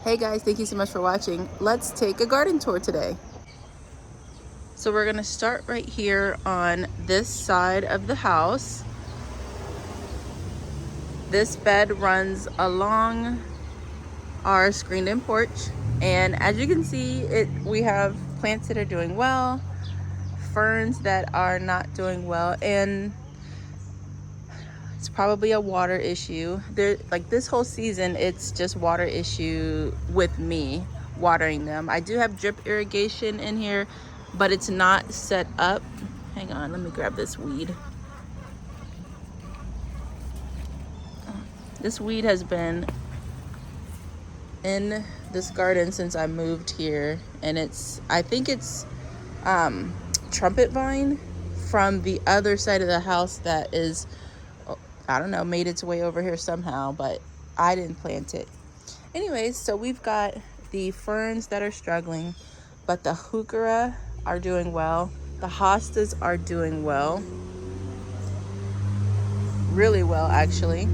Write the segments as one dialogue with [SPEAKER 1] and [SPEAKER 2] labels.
[SPEAKER 1] Hey guys, thank you so much for watching. Let's take a garden tour today. So we're gonna start right here on this side of the house. This bed runs along our screened-in porch, and as you can see, we have plants that are doing well, ferns that are not doing well, and it's probably a water issue. Like this whole season, it's just water issue with me watering them. I do have drip irrigation in here, but it's not set up. Hang on, let me grab this weed. This weed has been in this garden since I moved here, and I think it's trumpet vine from the other side of the house that is, I don't know, made its way over here somehow, but I didn't plant it. Anyways, so we've got the ferns that are struggling, but the heuchera are doing well. The hostas are doing well. Really well, actually.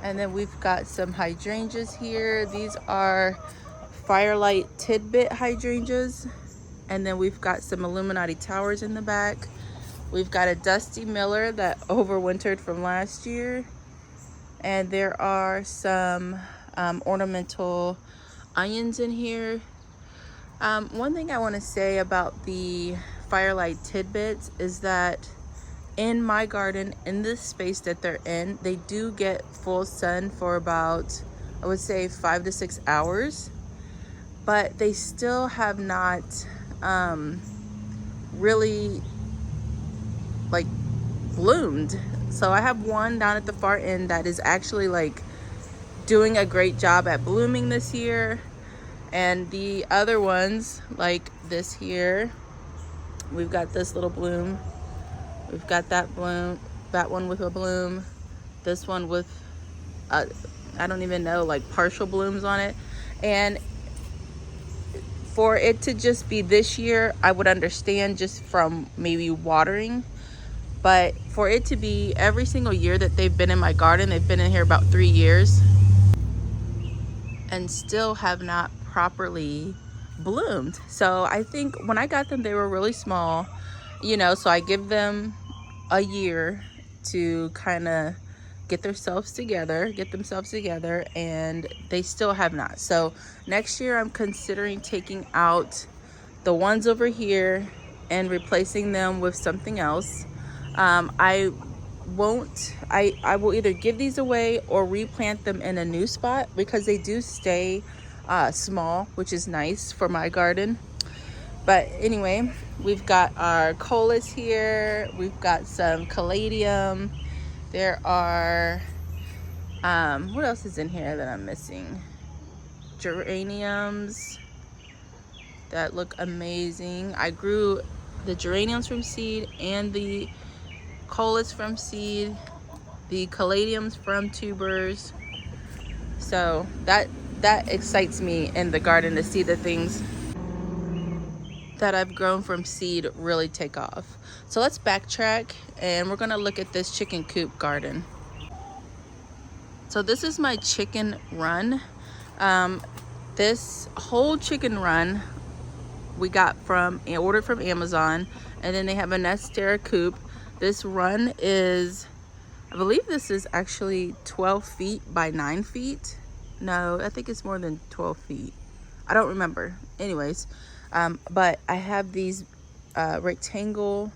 [SPEAKER 1] And then we've got some hydrangeas here. These are firelight tidbit hydrangeas. And then we've got some Illuminati towers in the back. We've got a Dusty Miller that overwintered from last year. And there are some ornamental onions in here. One thing I want to say about the firelight tidbits is that in my garden, in this space that they're in, they do get full sun for about, I would say, 5 to 6 hours. But they still have not really like bloomed. So I have one down at the far end that is actually like doing a great job at blooming this year, and the other ones like this here, we've got this little bloom, we've got that bloom, that one with a bloom, this one with I don't even know, like partial blooms on it. And for it to just be this year, I would understand just from maybe watering. But for it to be every single year that they've been in my garden, they've been in here about 3 years, and still have not properly bloomed. So I think when I got them, they were really small, you know, so I give them a year to kind of get themselves together, and they still have not. So next year I'm considering taking out the ones over here and replacing them with something else. I will either give these away or replant them in a new spot, because they do stay small, which is nice for my garden. But anyway, we've got our Coleus here, we've got some caladium, there are what else is in here that I'm missing? Geraniums that look amazing. I grew the geraniums from seed and the Coleus from seed, the caladiums from tubers. So that excites me in the garden, to see the things that I've grown from seed really take off. So let's backtrack, and we're gonna look at this chicken coop garden. So this is my chicken run. This whole chicken run we got ordered from Amazon, and then they have a Nestera coop. This run is, I believe this is actually 12 feet by 9 feet. No, I think it's more than 12 feet. I don't remember. Anyways, but I have these rectangle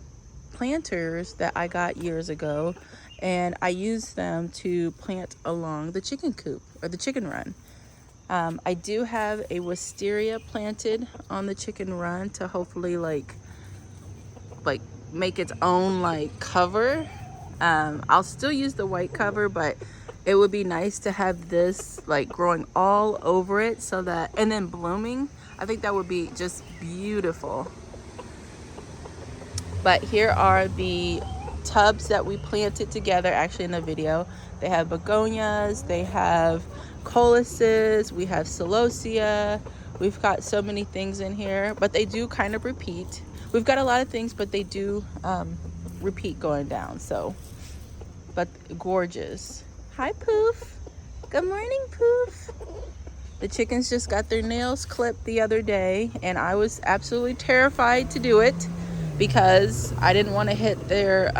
[SPEAKER 1] planters that I got years ago, and I use them to plant along the chicken coop, or the chicken run. I do have a wisteria planted on the chicken run to hopefully like make its own like cover. I'll still use the white cover, but it would be nice to have this like growing all over it, so that, and then blooming. I think that would be just beautiful. But here are the tubs that we planted together, actually in the video. They have begonias, they have Coleuses, we have celosia. We've got so many things in here, but they do kind of repeat. We've got a lot of things, but they do repeat going down. So, but gorgeous. Hi, Poof. Good morning, Poof. The chickens just got their nails clipped the other day, and I was absolutely terrified to do it because I didn't want to hit their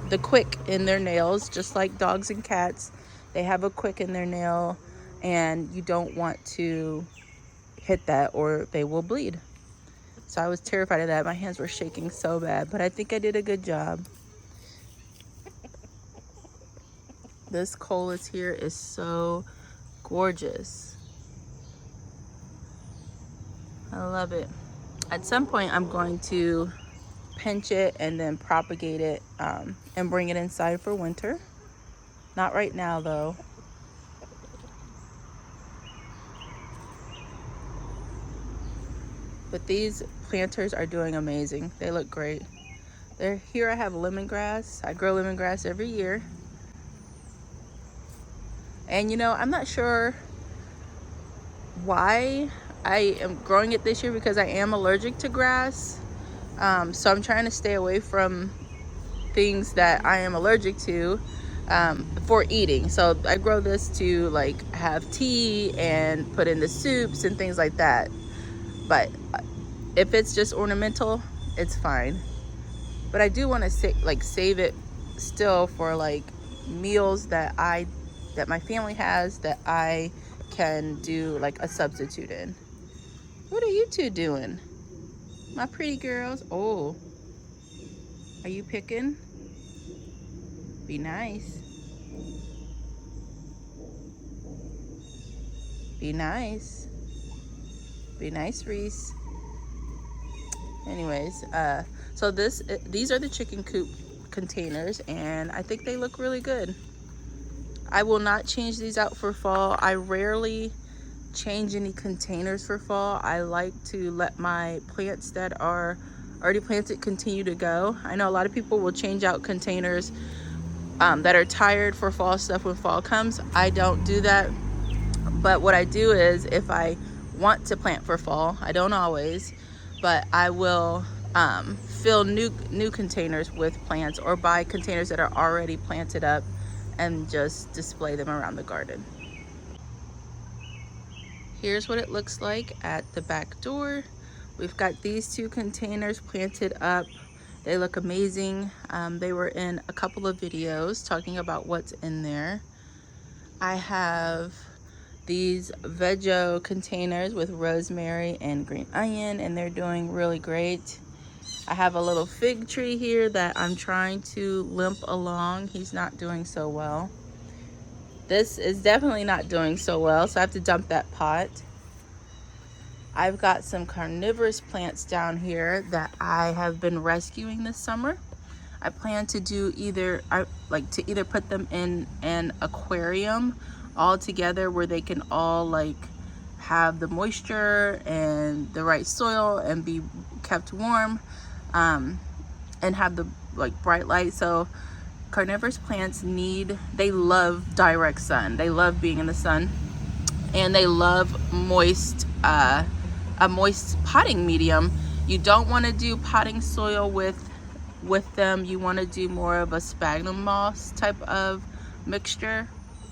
[SPEAKER 1] the quick in their nails, just like dogs and cats. They have a quick in their nail, and you don't want to hit that or they will bleed. So I was terrified of that. My hands were shaking so bad, but I think I did a good job. This Coleus here is so gorgeous. I love it. At some point, I'm going to pinch it and then propagate it and bring it inside for winter. Not right now, though. But these planters are doing amazing. They look great. Here I have lemongrass. I grow lemongrass every year. And you know, I'm not sure why I am growing it this year because I am allergic to grass. So I'm trying to stay away from things that I am allergic to for eating. So I grow this to like have tea and put in the soups and things like that. But if it's just ornamental, it's fine. But I do want to save it still for like meals that my family has that I can do like a substitute in. What are you two doing? My pretty girls. Oh, are you picking? Be nice. Be nice. Be nice, Reese. Anyways, so these are the chicken coop containers, and I think they look really good. I will not change these out for fall. I rarely change any containers for fall. I like to let my plants that are already planted continue to go. I know a lot of people will change out containers that are tired for fall stuff when fall comes. I don't do that. But what I do is if I want to plant for fall, I don't always, but I will fill new containers with plants or buy containers that are already planted up and just display them around the garden. Here's what it looks like at the back door. We've got these two containers planted up. They look amazing. They were in a couple of videos talking about what's in there. I have these Vego containers with rosemary and green onion, and they're doing really great. I have a little fig tree here that I'm trying to limp along. He's not doing so well. This is definitely not doing so well, so I have to dump that pot. I've got some carnivorous plants down here that I have been rescuing this summer. I plan to do either put them in an aquarium all together where they can all like have the moisture and the right soil and be kept warm, and have the like bright light. So carnivorous plants they love direct sun. They love being in the sun, and they love a moist potting medium. You don't want to do potting soil with them. You want to do more of a sphagnum moss type of mixture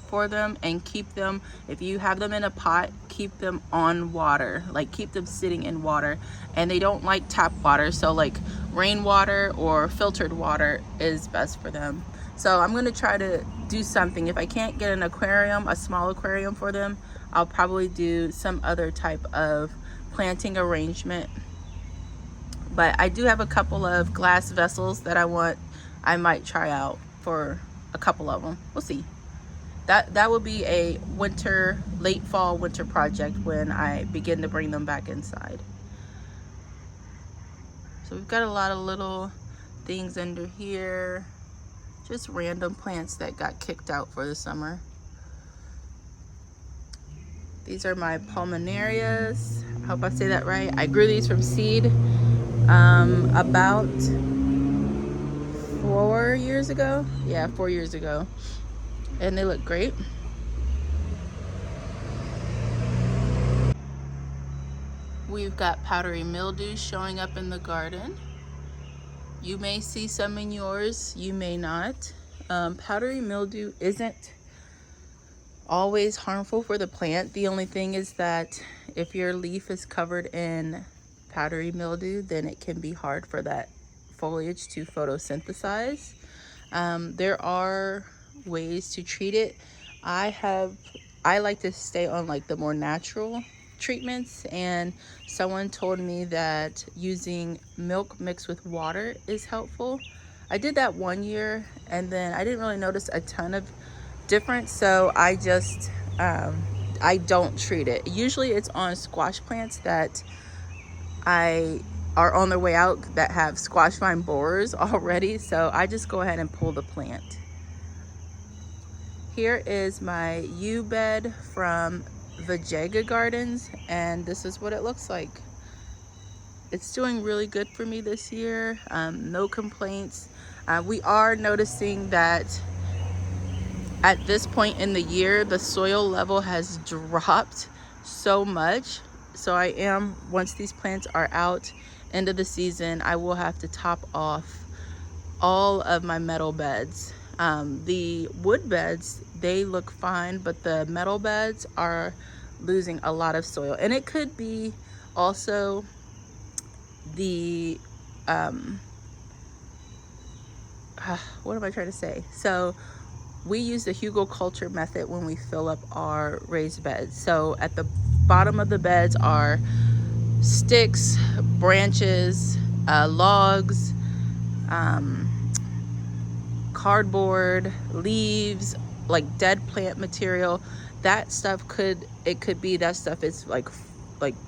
[SPEAKER 1] for them, and keep them, if you have them in a pot, keep them on water, like keep them sitting in water. And they don't like tap water, so like rainwater or filtered water is best for them. So I'm going to try to do something. If I can't get an aquarium, a small aquarium for them, I'll probably do some other type of planting arrangement. But I do have a couple of glass vessels that I might try out for a couple of them. We'll see. That will be a late fall winter project when I begin to bring them back inside. So we've got a lot of little things under here, just random plants that got kicked out for the summer. These are my Pulmonarias. I hope I say that right. I grew these from seed about 4 years ago. Yeah, 4 years ago. And they look great. We've got powdery mildew showing up in the garden. You may see some in yours, you may not. Powdery mildew isn't always harmful for the plant. The only thing is that if your leaf is covered in powdery mildew, then it can be hard for that foliage to photosynthesize. There are ways to treat it. I like to stay on like the more natural treatments, and someone told me that using milk mixed with water is helpful. I did that one year and then I didn't really notice a ton of difference, so I don't treat it. Usually it's on squash plants that I are on their way out that have squash vine borers already, so I just go ahead and pull the plant. Here is my U bed from Vego Gardens, and this is what it looks like. It's doing really good for me this year. No complaints. We are noticing that at this point in the year, the soil level has dropped so much. So once these plants are out into the season, I will have to top off all of my metal beds. The wood beds, they look fine, but the metal beds are losing a lot of soil. And it could be also the, what am I trying to say? So we use the hugelkultur method when we fill up our raised beds. So at the bottom of the beds are sticks, branches, logs, cardboard, leaves, like dead plant material. That stuff could be that stuff is like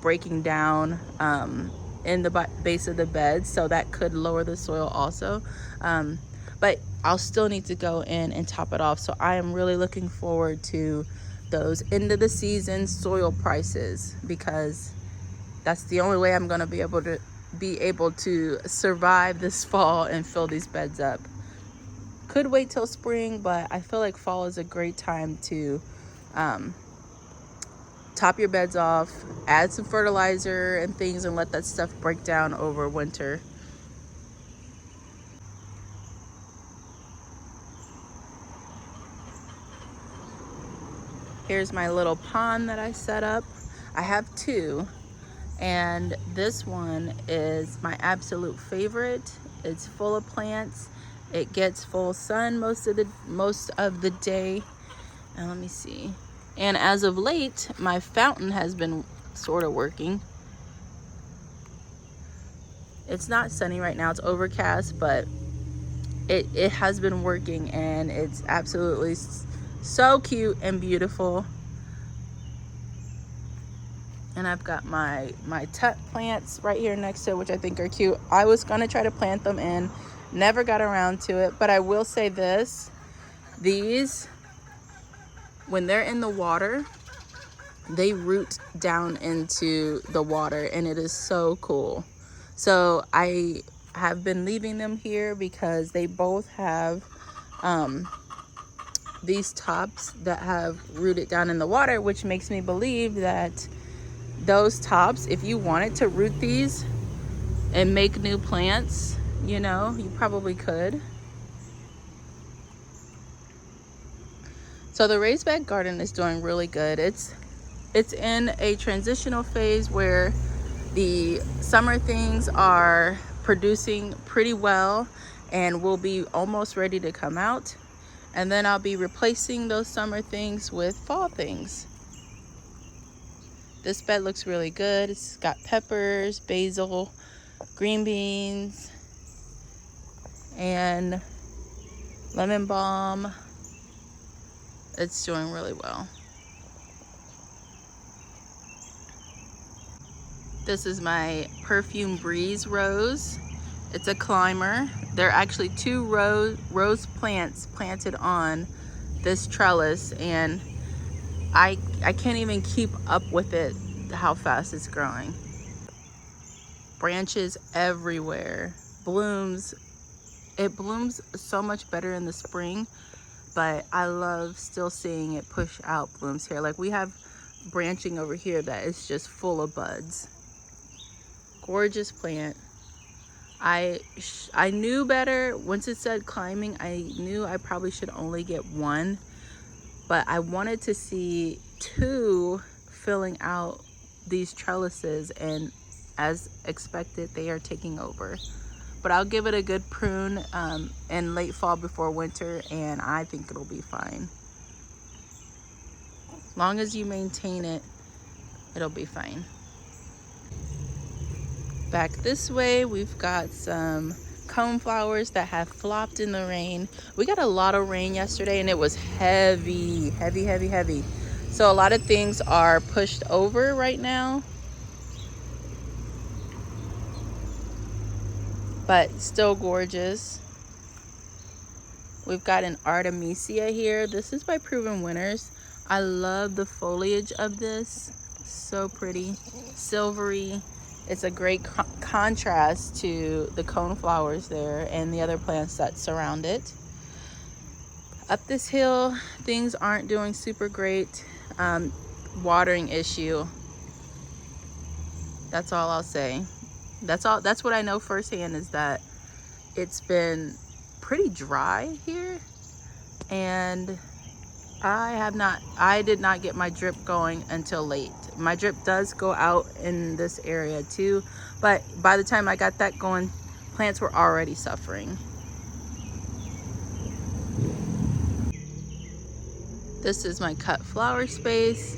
[SPEAKER 1] breaking down in the base of the bed, so that could lower the soil also. But I'll still need to go in and top it off. So I am really looking forward to those end of the season soil prices, because that's the only way I'm going to be able to survive this fall and fill these beds up. Could wait till spring, but I feel like fall is a great time to top your beds off, add some fertilizer and things, and let that stuff break down over winter. Here's my little pond that I set up. I have two, and this one is my absolute favorite. It's full of plants. It gets full sun most of the day. And let me see. And as of late, my fountain has been sort of working. It's not sunny right now, it's overcast, but it has been working, and it's absolutely so cute and beautiful. And I've got my tut plants right here next to it, which I think are cute. I was gonna try to plant them in, never got around to it, but I will say this: these, when they're in the water, they root down into the water, and it is so cool. So I have been leaving them here because they both have these tops that have rooted down in the water, which makes me believe that those tops, if you wanted to root these and make new plants, you know, you probably could. So the raised bed garden is doing really good. It's in a transitional phase where the summer things are producing pretty well and will be almost ready to come out. And then I'll be replacing those summer things with fall things. This bed looks really good. It's got peppers, basil, green beans, and lemon balm. It's doing really well. This is my Perfume Breeze rose. It's a climber. There are actually two rose plants planted on this trellis, and I can't even keep up with it, how fast it's growing. Branches everywhere. Blooms. It blooms so much better in the spring, but I love still seeing it push out blooms here. Like we have branching over here that is just full of buds. Gorgeous plant. I knew better. Once it said climbing, I knew I probably should only get one, but I wanted to see 2 filling out these trellises, and as expected, they are taking over. But I'll give it a good prune in late fall before winter, and I think it'll be fine. Long as you maintain it, it'll be fine. Back this way, we've got some cone flowers that have flopped in the rain. We got a lot of rain yesterday, and it was heavy. So a lot of things are pushed over right now, but still gorgeous. We've got an Artemisia here. This is by Proven Winners. I love the foliage of this. So pretty, silvery. It's a great contrast to the cone flowers there and the other plants that surround it. Up this hill, things aren't doing super great. Watering issue. That's all I'll say. That's what I know firsthand, is that it's been pretty dry here, and I did not get my drip going until late. My drip does go out in this area too, but by the time I got that going, plants were already suffering. This is my cut flower space.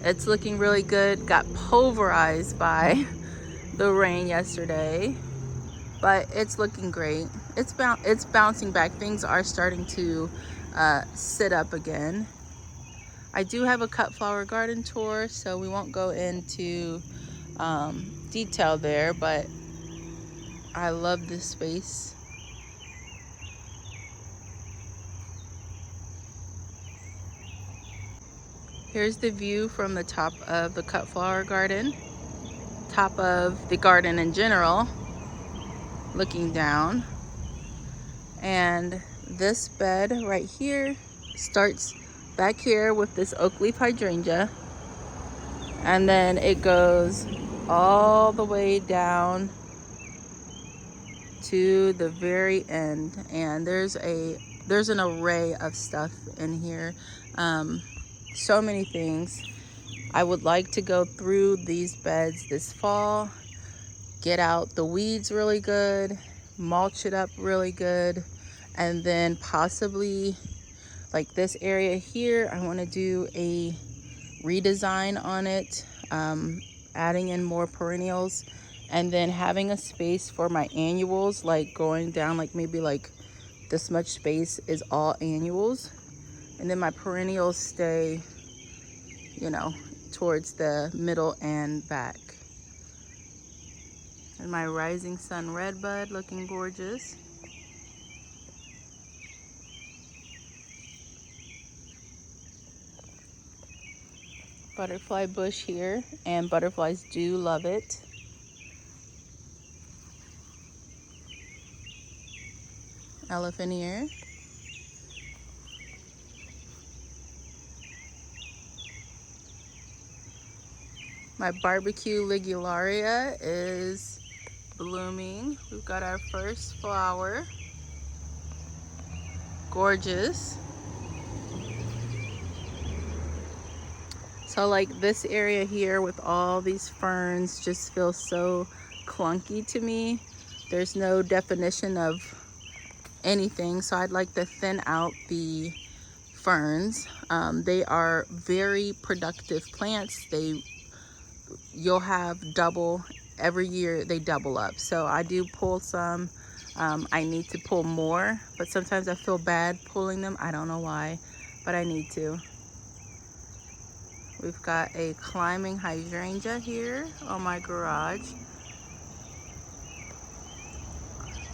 [SPEAKER 1] It's looking really good. Got pulverized by the rain yesterday, but it's looking great. It's bouncing back. Things are starting to sit up again. I do have a cut flower garden tour, so we won't go into detail there, but I love this space. Here's the view from the top of the cut flower garden, top of the garden in general, looking down. And this bed right here starts back here with this oak leaf hydrangea, and then it goes all the way down to the very end, and there's an array of stuff in here. So many things. I would like to go through these beds this fall, get out the weeds really good, mulch it up really good, and then possibly, like this area here, I want to do a redesign on it, adding in more perennials, and then having a space for my annuals, like going down, like maybe like this much space is all annuals, and then my perennials stay, you know, towards the middle and back. And my rising sun redbud looking gorgeous. Butterfly bush here, and butterflies do love it. Elephant ear. My barbecue ligularia is blooming. We've got our first flower. Gorgeous. So like this area here with all these ferns just feels so clunky to me. There's no definition of anything, so I'd like to thin out the ferns. They are very productive plants. You'll have double every year. They double up, so I do pull some. I need to pull more, but sometimes I feel bad pulling them. I don't know why, but I need to. We've got a climbing hydrangea here on my garage.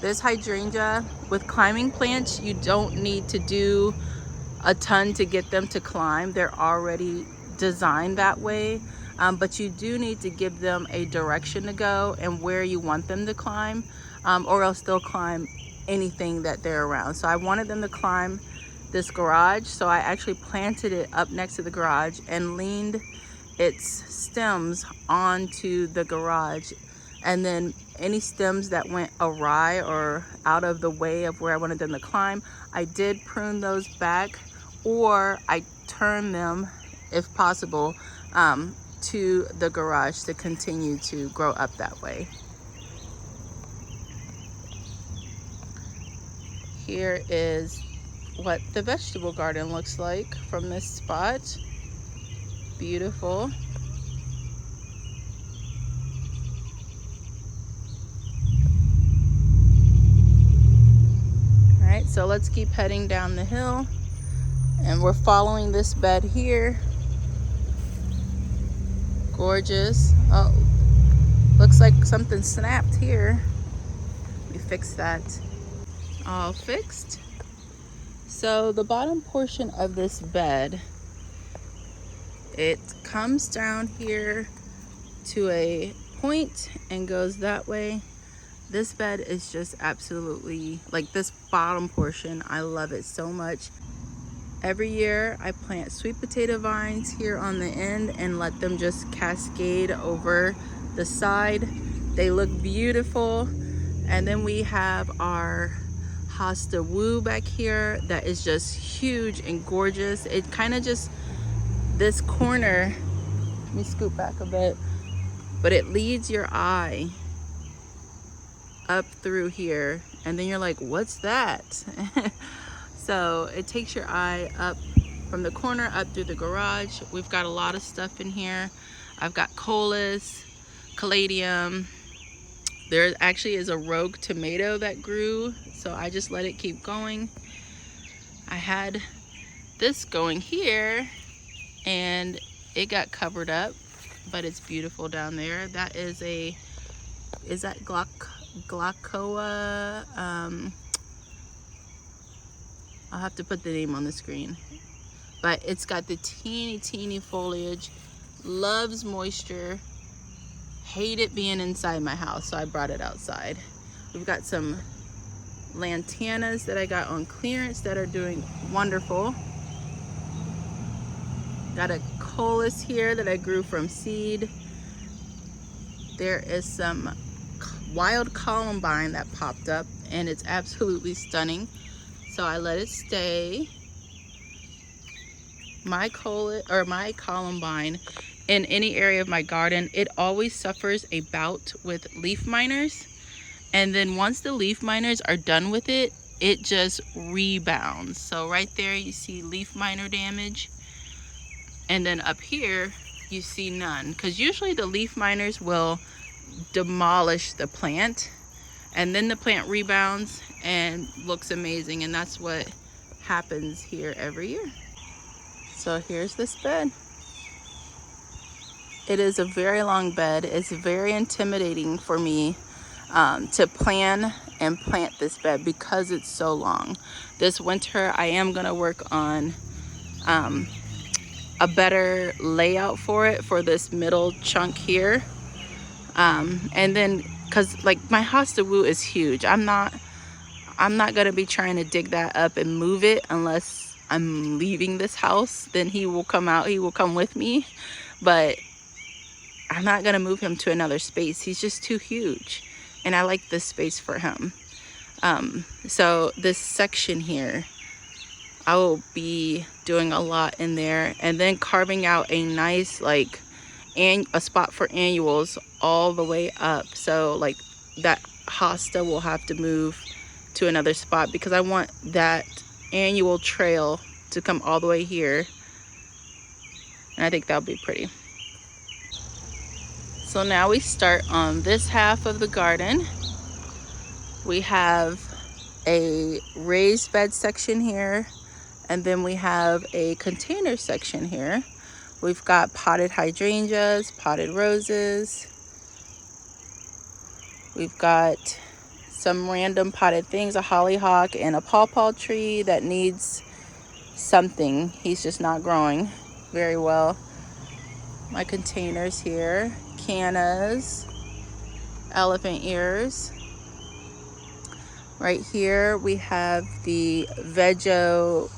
[SPEAKER 1] This hydrangea, with climbing plants, you don't need to do a ton to get them to climb. They're already designed that way, but you do need to give them a direction to go and where you want them to climb, or else they'll climb anything that they're around. So I wanted them to climb this garage, so I actually planted it up next to the garage and leaned its stems onto the garage, and then any stems that went awry or out of the way of where I wanted them to climb, I did prune those back or I turn them, if possible, to the garage to continue to grow up that way. Here is what the vegetable garden looks like from this spot. Beautiful. All right, so let's keep heading down the hill, and we're following this bed here. Gorgeous. Oh, looks like something snapped here. Let me fix that. All fixed. So the bottom portion of this bed, it comes down here to a point and goes that way. This bed is just absolutely, like this bottom portion, I love it so much. Every year I plant sweet potato vines here on the end and let them just cascade over the side. They look beautiful. And then we have our hosta woo back here that is just huge and gorgeous. It kind of just, this corner, let me scoot back a bit, but it leads your eye up through here, and then you're like, what's that? So it takes your eye up from the corner up through the garage. We've got a lot of stuff in here. I've got Coleus, caladium. There actually is a rogue tomato that grew, so I just let it keep going. I had this going here and it got covered up, but it's beautiful down there. That is a, is that glaucoa? I'll have to put the name on the screen. But it's got the teeny foliage, loves moisture. Hate it being inside my house, so I brought it outside. We've got some lantanas that I got on clearance that are doing wonderful. Got a Coleus here that I grew from seed. There is some wild columbine that popped up and it's absolutely stunning, so I let it stay. My columbine in any area of my garden, it always suffers a bout with leaf miners, and then once the leaf miners are done with it, it just rebounds. So right there you see leaf miner damage, and then up here you see none, because usually the leaf miners will demolish the plant and then the plant rebounds and looks amazing, and that's what happens here every year. So here's this bed. It is a very long bed. It's very intimidating for me to plan and plant this bed because it's so long. This winter I am gonna work on a better layout for it, for this middle chunk here. And then, cause like my hosta woo is huge. I'm not gonna be trying to dig that up and move it unless I'm leaving this house. Then he will come out, he will come with me, but I'm not gonna move him to another space. He's just too huge, and I like this space for him. So this section here, I will be doing a lot in there, and then carving out a nice, like, and a spot for annuals all the way up. So like that hosta will have to move to another spot because I want that annual trail to come all the way here, and I think that'll be pretty. So now we start on this half of the garden. We have a raised bed section here, and then we have a container section here. We've got potted hydrangeas, potted roses. We've got some random potted things, a hollyhock and a pawpaw tree that needs something. He's just not growing very well. My containers here, cannas, elephant ears. Right here we have the Vego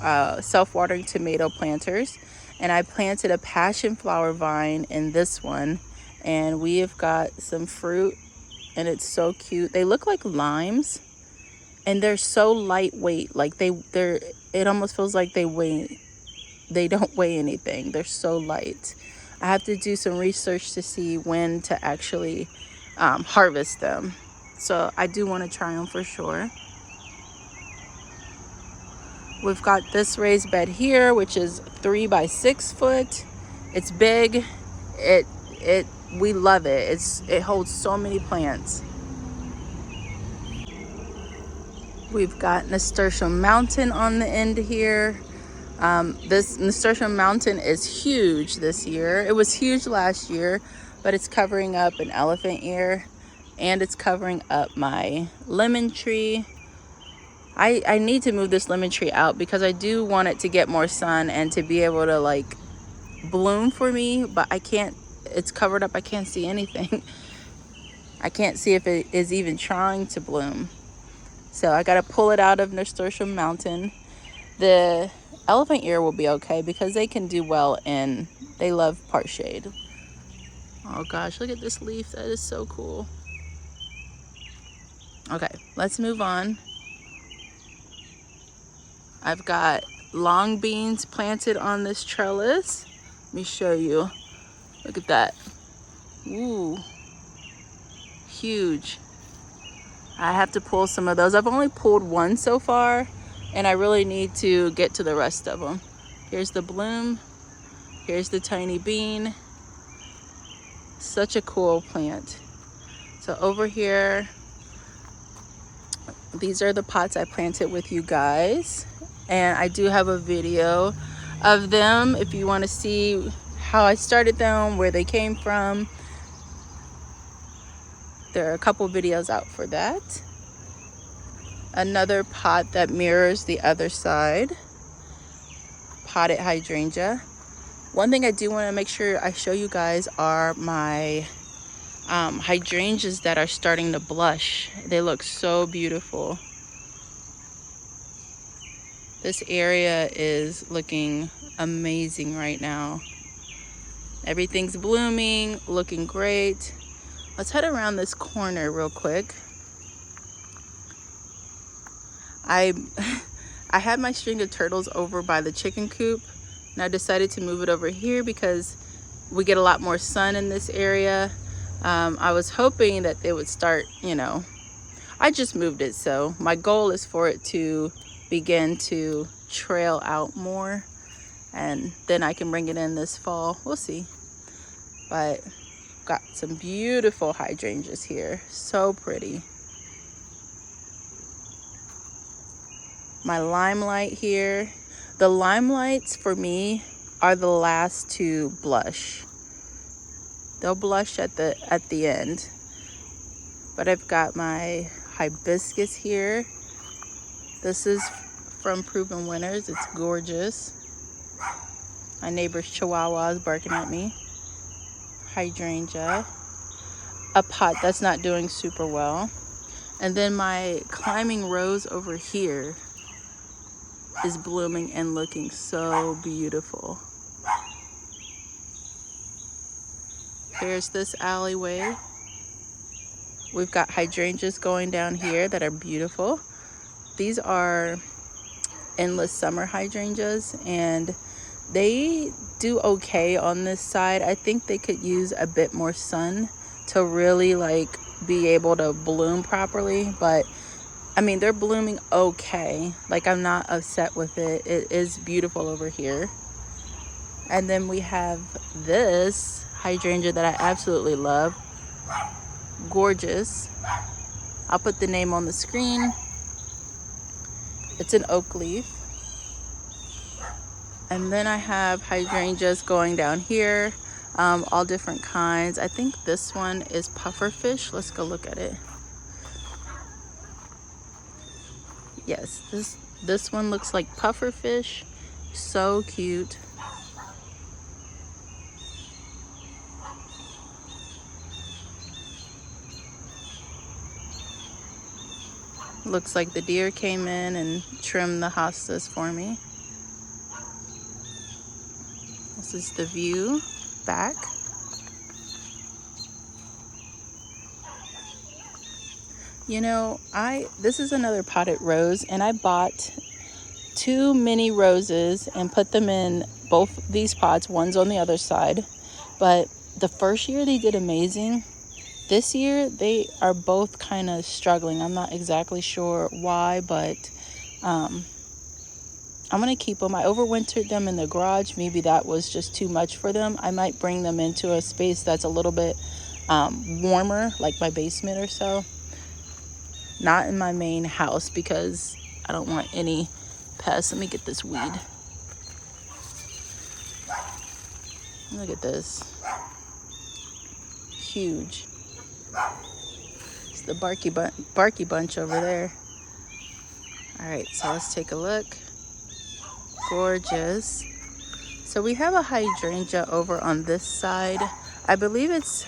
[SPEAKER 1] self-watering tomato planters, and I planted a passion flower vine in this one, and we have got some fruit, and it's so cute. They look like limes, and they're so lightweight. Like it almost feels like they weigh they don't weigh anything. They're so light. I have to do some research to see when to actually harvest them. So I do want to try them for sure. We've got this raised bed here, which is 3 by 6 foot. It's big. We love it. It holds so many plants. We've got Nasturtium Mountain on the end here. This Nasturtium Mountain is huge this year. It was huge last year, but it's covering up an elephant ear, and it's covering up my lemon tree. I need to move this lemon tree out because I do want it to get more sun and to be able to like bloom for me, but I can't. It's covered up. I can't see anything. I can't see if it is even trying to bloom. So I got to pull it out of Nasturtium Mountain. The elephant ear will be okay because they can do well and they love part shade. Oh gosh, look at this leaf. That is so cool. Okay, let's move on. I've got long beans planted on this trellis. Let me show you. Look at that. Ooh, huge. I have to pull some of those. I've only pulled one so far, and I really need to get to the rest of them. Here's the bloom. Here's the tiny bean. Such a cool plant. So over here, these are the pots I planted with you guys. And I do have a video of them if you want to see how I started them, where they came from. There are a couple videos out for that. Another pot that mirrors the other side. Potted hydrangea. One thing I do want to make sure I show you guys are my hydrangeas that are starting to blush. They look so beautiful. This area is looking amazing right now. Everything's blooming, looking great. Let's head around this corner real quick. I had my string of turtles over by the chicken coop, and I decided to move it over here because we get a lot more sun in this area. I was hoping that they would start, I just moved it, so my goal is for it to begin to trail out more, and then I can bring it in this fall. We'll see. But got some beautiful hydrangeas here. So pretty. My limelight here. The limelights for me are the last to blush. They'll blush at the end. But I've got my hibiscus here. This is from Proven Winners. It's gorgeous. My neighbor's chihuahua is barking at me. Hydrangea. A pot that's not doing super well. And then my climbing rose over here is blooming and looking so beautiful. Here's this alleyway. We've got hydrangeas going down here that are beautiful. These are endless summer hydrangeas, and they do okay on this side. I think they could use a bit more sun to really be able to bloom properly, but I mean, they're blooming okay. I'm not upset with it. It is beautiful over here. And then we have this hydrangea that I absolutely love. Gorgeous. I'll put the name on the screen. It's an oak leaf. And then I have hydrangeas going down here, all different kinds. I think this one is pufferfish. Let's go look at it. Yes, this one looks like pufferfish. So cute. Looks like the deer came in and trimmed the hostas for me. This is the view back. This is another potted rose, and I bought 2 mini roses and put them in both these pots. One's on the other side. But the first year they did amazing. This year they are both kind of struggling. I'm not exactly sure why, but I'm gonna keep them. I overwintered them in the garage. Maybe that was just too much for them. I might bring them into a space that's a little bit warmer, like my basement or so. Not in my main house because I don't want any pests. Let me get this weed. Look at this. Huge. It's the barky bunch over there. All right, so let's take a look. Gorgeous. So we have a hydrangea over on this side. I believe it's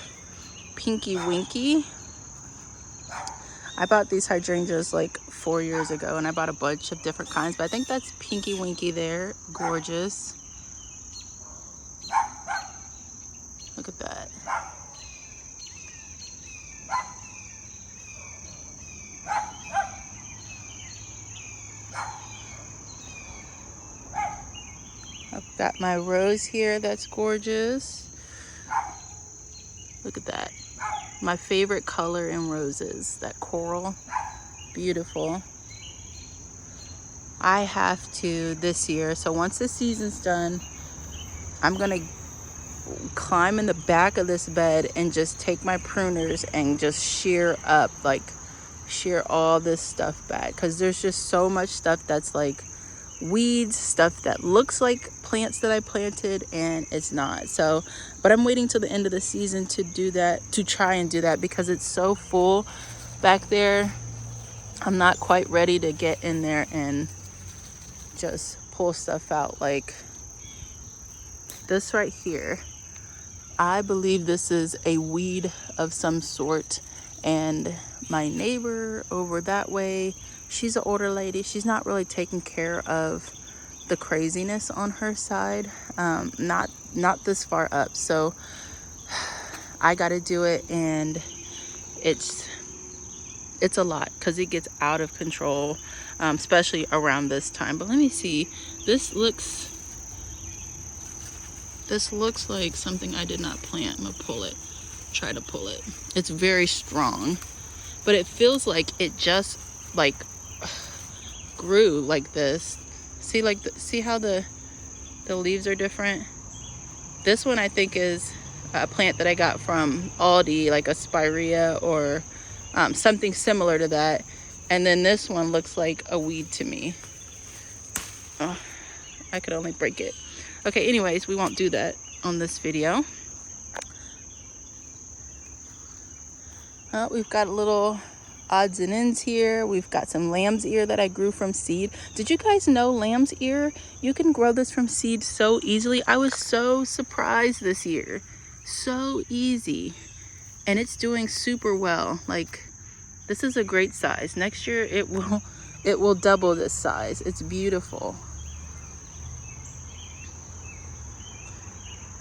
[SPEAKER 1] Pinky Winky. I bought these hydrangeas like 4 years ago, and I bought a bunch of different kinds, but I think that's Pinky Winky there. Gorgeous. Look at that. I've got my rose here that's gorgeous. Look at that. My favorite color in roses, that coral. Beautiful. I have to this year, so once the season's done, I'm gonna climb in the back of this bed and just take my pruners and just shear up, like shear all this stuff back, because there's just so much stuff that's like weeds, stuff that looks like plants that I planted and it's not. So, but I'm waiting till the end of the season to do that, to try and do that, because it's so full back there. I'm not quite ready to get in there and just pull stuff out. Like this right here, I believe this is a weed of some sort, and my neighbor over that way, she's an older lady. She's not really taking care of the craziness on her side, not this far up. So I got to do it, and it's a lot because it gets out of control, especially around this time. But let me see. This looks like something I did not plant. I'm gonna pull it. Try to pull it. It's very strong, but it feels like it just like grew like this. See, like see how the leaves are different? This one I think is a plant that I got from Aldi, like a spirea or something similar to that. And then this one looks like a weed to me. Oh, I could only break it. Okay, anyways, we won't do that on this video. We've got a little odds and ends here. We've got some lamb's ear that I grew from seed. Did you guys know lamb's ear, you can grow this from seed so easily? I was so surprised this year. So easy. And it's doing super well. Like, this is a great size. Next year it will double this size. It's beautiful.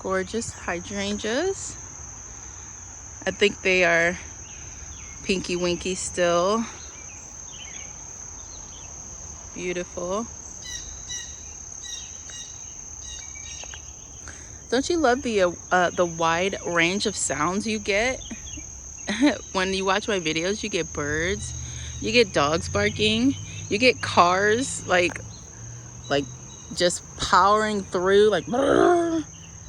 [SPEAKER 1] Gorgeous hydrangeas. I think they are Pinky Winky still. Beautiful. Don't you love the wide range of sounds you get? When you watch my videos, you get birds, you get dogs barking, you get cars like just powering through, like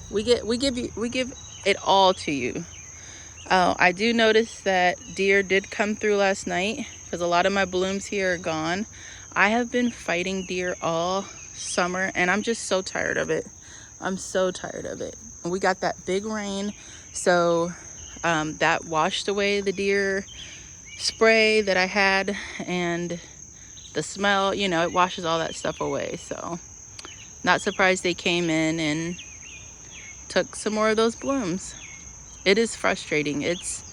[SPEAKER 1] we give it all to you. I do notice that deer did come through last night because a lot of my blooms here are gone. I have been fighting deer all summer and I'm just so tired of it. I'm so tired of it. We got that big rain, so that washed away the deer spray that I had, and the smell, you know, it washes all that stuff away. So not surprised they came in and took some more of those blooms. It is frustrating. It's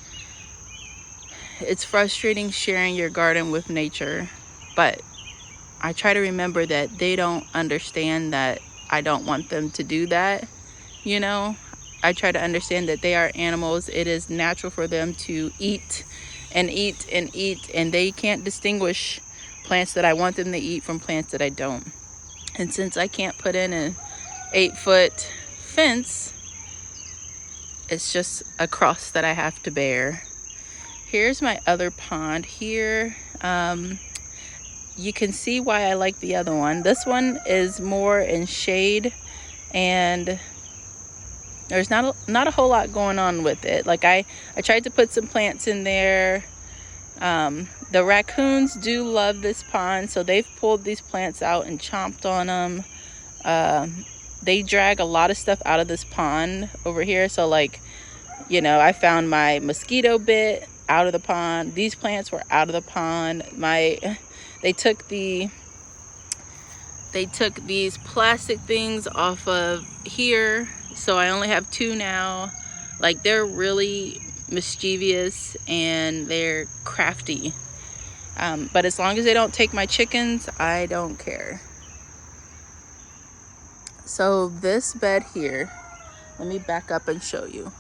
[SPEAKER 1] frustrating sharing your garden with nature, but I try to remember that they don't understand that I don't want them to do that. You know, I try to understand that they are animals. It is natural for them to eat and eat and eat, and they can't distinguish plants that I want them to eat from plants that I don't. And since I can't put in an 8-foot fence, it's just a cross that I have to bear. Here's my other pond here. You can see why I like the other one. This one is more in shade, and there's not a whole lot going on with it. Like I tried to put some plants in there. The raccoons do love this pond, so they've pulled these plants out and chomped on them. They drag a lot of stuff out of this pond over here. So like, you know, I found my mosquito bit out of the pond. These plants were out of the pond. They took these plastic things off of here, so I only have 2 now. Like, they're really mischievous and they're crafty. But as long as they don't take my chickens, I don't care. So this bed here, let me back up and show you.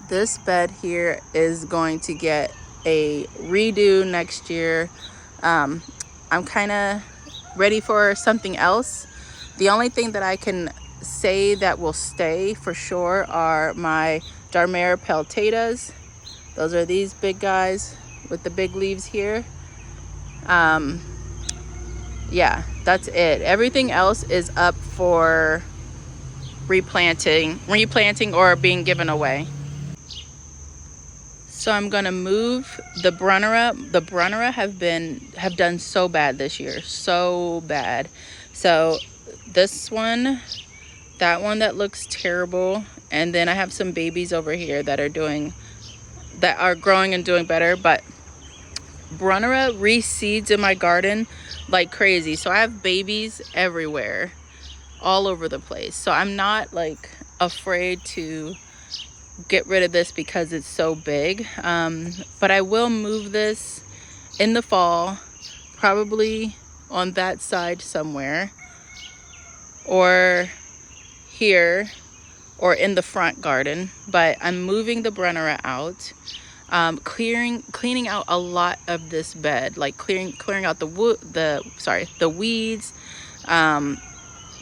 [SPEAKER 1] This bed here is going to get a redo next year. I'm kind of ready for something else. The only thing that I can say that will stay for sure are my Darmera peltatas. Those are these big guys with the big leaves here. Yeah, that's it. Everything else is up for replanting or being given away. So I'm gonna move the Brunnera. The Brunnera have done so bad this year, so bad. So this one, that one that looks terrible, and then I have some babies over here that are growing and doing better. But Brunnera reseeds in my garden like crazy, so I have babies everywhere, all over the place. So I'm not like afraid to get rid of this because it's so big, but I will move this in the fall, probably on that side somewhere, or here, or in the front garden. But I'm moving the Brunnera out, cleaning out a lot of this bed, like clearing out the weeds,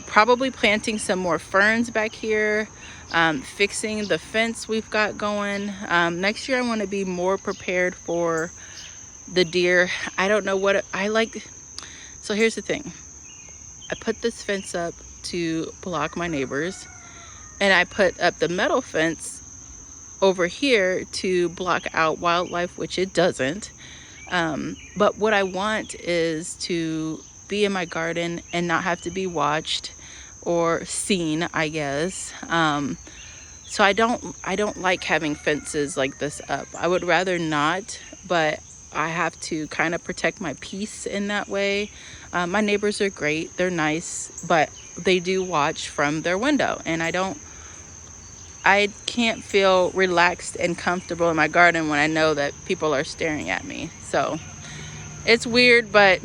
[SPEAKER 1] probably planting some more ferns back here, fixing the fence we've got going. Next year I want to be more prepared for the deer. I don't know what I like. So here's the thing. I put this fence up to block my neighbors, and I put up the metal fence over here to block out wildlife, which it doesn't. But what I want is to be in my garden and not have to be watched or seen, I guess. So I don't like having fences like this up. I would rather not, but I have to kind of protect my peace in that way. My neighbors are great, they're nice, but they do watch from their window, and I can't feel relaxed and comfortable in my garden when I know that people are staring at me. So it's weird, but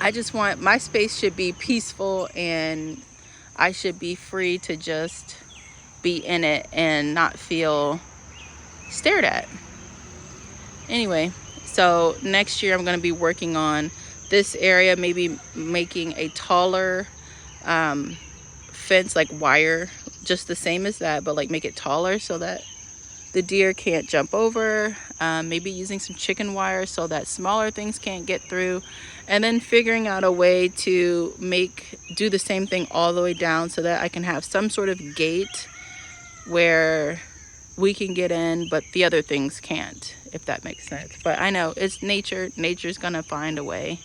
[SPEAKER 1] I just want, my space should be peaceful, and I should be free to just be in it and not feel stared at. Anyway, so next year I'm going to be working on this area, maybe making a taller fence, like wire, just the same as that, but like make it taller so that the deer can't jump over. Maybe using some chicken wire so that smaller things can't get through, and then figuring out a way to do the same thing all the way down so that I can have some sort of gate where we can get in but the other things can't, if that makes sense. But I know it's nature's gonna find a way.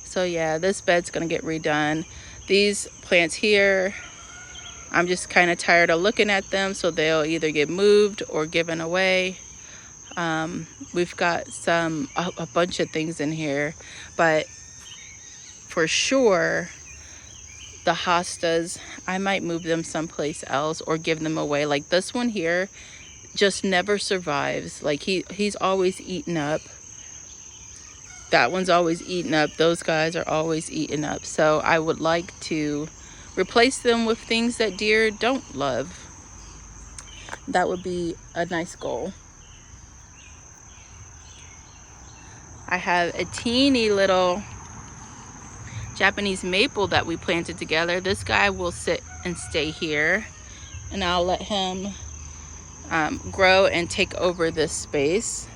[SPEAKER 1] So yeah, this bed's gonna get redone. These plants here, I'm just kind of tired of looking at them, so they'll either get moved or given away. We've got a bunch of things in here, but for sure the hostas, I might move them someplace else or give them away. Like this one here just never survives. Like he's always eaten up. That one's always eaten up. Those guys are always eaten up. So I would like to replace them with things that deer don't love. That would be a nice goal. I have a teeny little Japanese maple that we planted together. This guy will sit and stay here, and I'll let him grow and take over this space.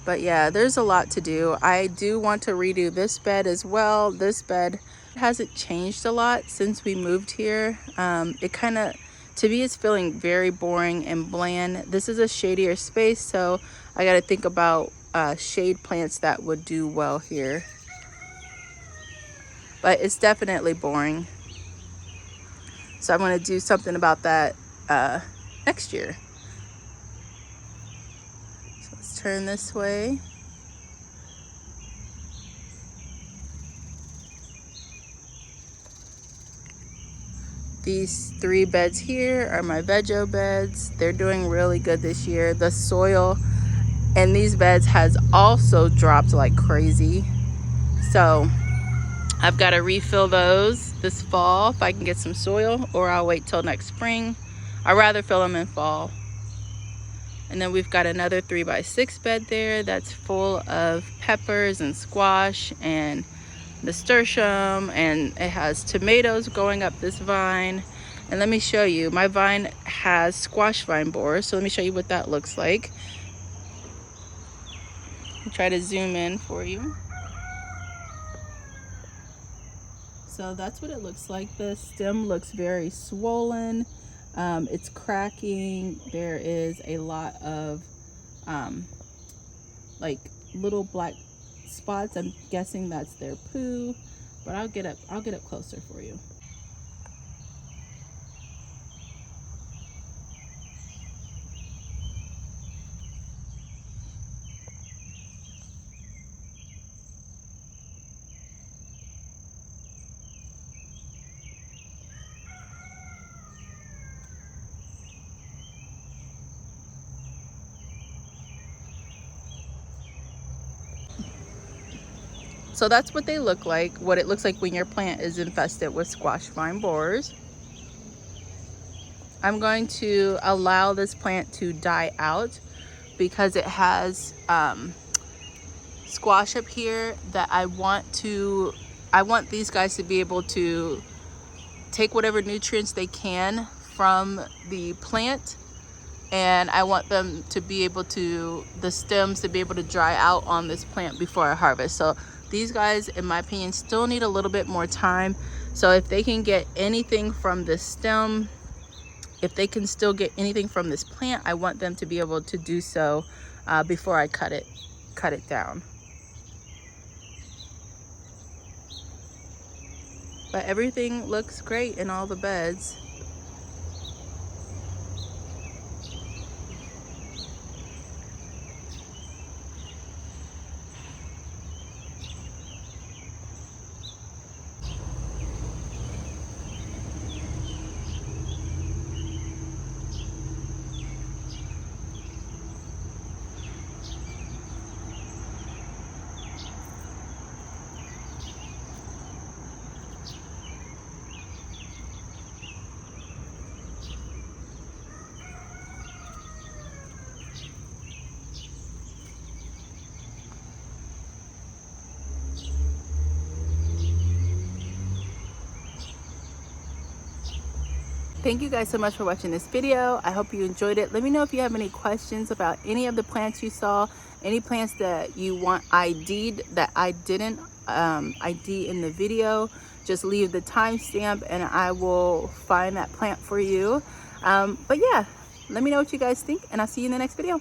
[SPEAKER 1] But yeah, there's a lot to do. I do want to redo this bed as well. This bed hasn't changed a lot since we moved here. It kind of, to me, it's feeling very boring and bland. This is a shadier space, so I got to think about shade plants that would do well here. But it's definitely boring. So I'm going to do something about that next year. So let's turn this way. These 3 beds here are my veggie beds. They're doing really good this year. The soil in these beds has also dropped like crazy. So I've got to refill those this fall if I can get some soil, or I'll wait till next spring. I'd rather fill them in fall. And then we've got another 3x6 bed there that's full of peppers and squash and nasturtium, and it has tomatoes going up this vine. And let me show you, my vine has squash vine borers, so let me show you what that looks like. I'll try to zoom in for you. So that's what it looks like. The stem looks very swollen. It's cracking. There is a lot of like little black spots. I'm guessing that's their poo, but I'll get up closer for you. So that's what they look like, what it looks like when your plant is infested with squash vine borers. I'm going to allow this plant to die out because it has squash up here that I want these guys to be able to take whatever nutrients they can from the plant, and I want them to be able to, the stems to be able to dry out on this plant before I harvest. So these guys, in my opinion, still need a little bit more time. So if they can get anything from this stem, if they can still get anything from this plant, I want them to be able to do so before I cut it down. But everything looks great in all the beds. Thank you guys so much for watching this video. I hope you enjoyed it. Let me know if you have any questions about any of the plants you saw, any plants that you want ID'd that I didn't ID in the video. Just leave the timestamp and I will find that plant for you. But yeah, let me know what you guys think, and I'll see you in the next video.